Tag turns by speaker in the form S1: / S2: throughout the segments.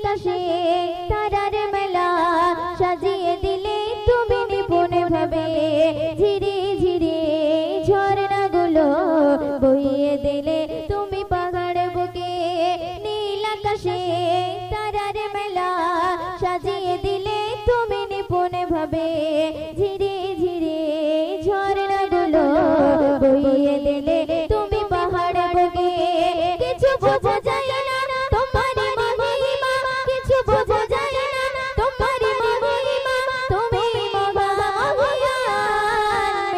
S1: আকাশে তারার মেলা সাজিয়ে দিলে তুমি নিপুণ ভাবে ধীরে ধীরে ঝর্ণাগুলো বইয়ে দিলে তুমি পাহাড় বুকে নীল আকাশে তারার মেলা সাজিয়ে দিলে তুমি নিপুণ ভাবে ধীরে ধীরে ঝর্ণাগুলো বইয়ে দিলে তুমি পাহাড় বুকে কিছু বোঝা যায় না তোমার মহিমা কিছু বোঝা যায় না তোমার মহিমা তুমি মহান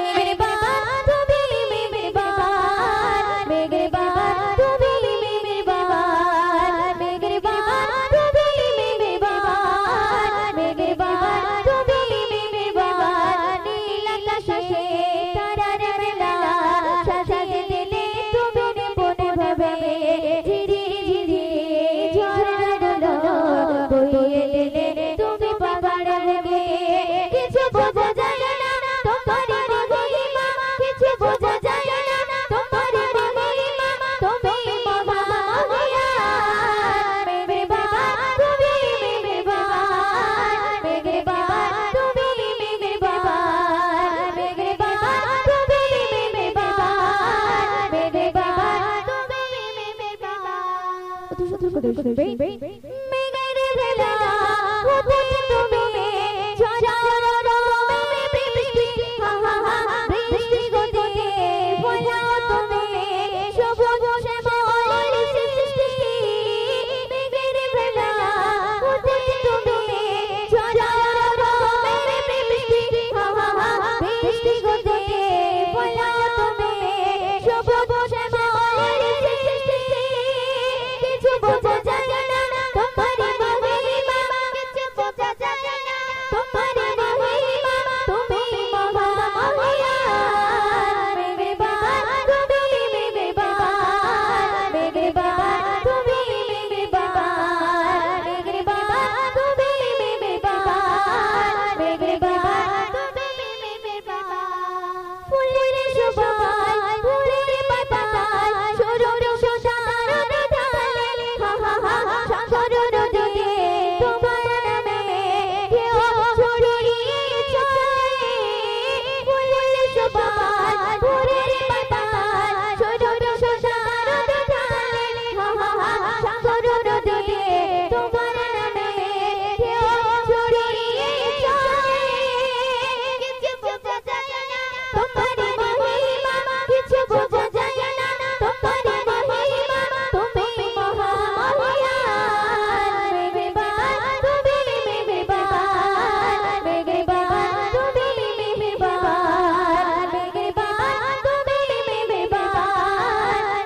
S1: মেহেরবান তুমি মেহেরবান মেহেরবান তুমি মেহেরবান মেহেরবান তুমি মেহেরবান মেহেরবান তুমি মেহেরবান নীল আকাশে তারার মেলা সাজিয়ে দিলে তুমি নিপুণ ভাবে ধীরে ধীরে ঝর্ণাগুলো বইয়ে দিলে তুমি পাহাড় বুকে কিছু বোঝা যায় না তোমার মহিমা কিছু বোঝা যায় না তোমার মহিমা তুমি মহান মেহেরবান তুমি মেহেরবান মেহেরবান তুমি মেহেরবান মেহেরবান তুমি মেহেরবান মেহেরবান তুমি মেহেরবান অতি সুন্দর করে শুনবে মেঘের ভেলা হতে তুমি ঝড় বৃষ্টি হা হা হা বৃষ্টি গতিতে ফলাও তুমি সবুজ শ্যামল সৃষ্টি মেঘের ভেলা হতে তুমি ঝড় বৃষ্টি হা হা হা বৃষ্টি গতিতে ফলাও তুমি সবুজ শ্যামল সৃষ্টি কিছু বোঝা যায় না তোমার মহিমা কিছু বোঝা যায় না তোমার মহিমা তুমি মহান মেহেরবান তুমি মেহেরবান মেহেরবান তুমি মেহেরবান মেহেরবান তুমি মেহেরবান মেহেরবান তুমি মেহেরবান ফুলের সুবাস ফুলের পাতায় সরুর সুধার ঢালে হা হা হা সাগর নদীতে তোমার নামে কেউ ছড়িয়ে চলে ফুলের সুবাস ফুলের পাতায় সরুর সুধার ঢালে হা হা হা সাগর নদীতে তোমার নামে কেউ ছড়িয়ে চলে কিছু বোঝা যায় না তোমার মহিমা কিছু বোঝা যায় না তোমার মহিমা তুমি মহান মেহেরবান তুমি মেহেরবান মেহেরবান তুমি মেহেরবান মেহেরবান তুমি মেহেরবান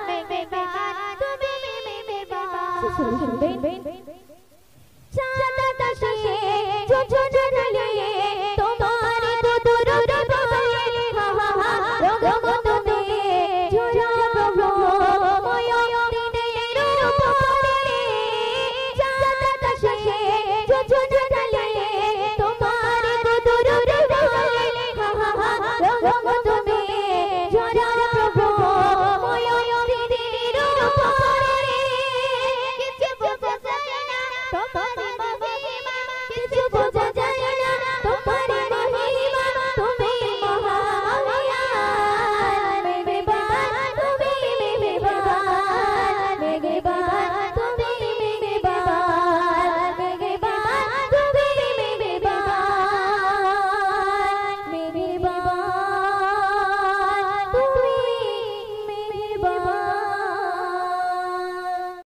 S1: মেহেরবান তুমি মেহেরবান চাঁদ আকাশে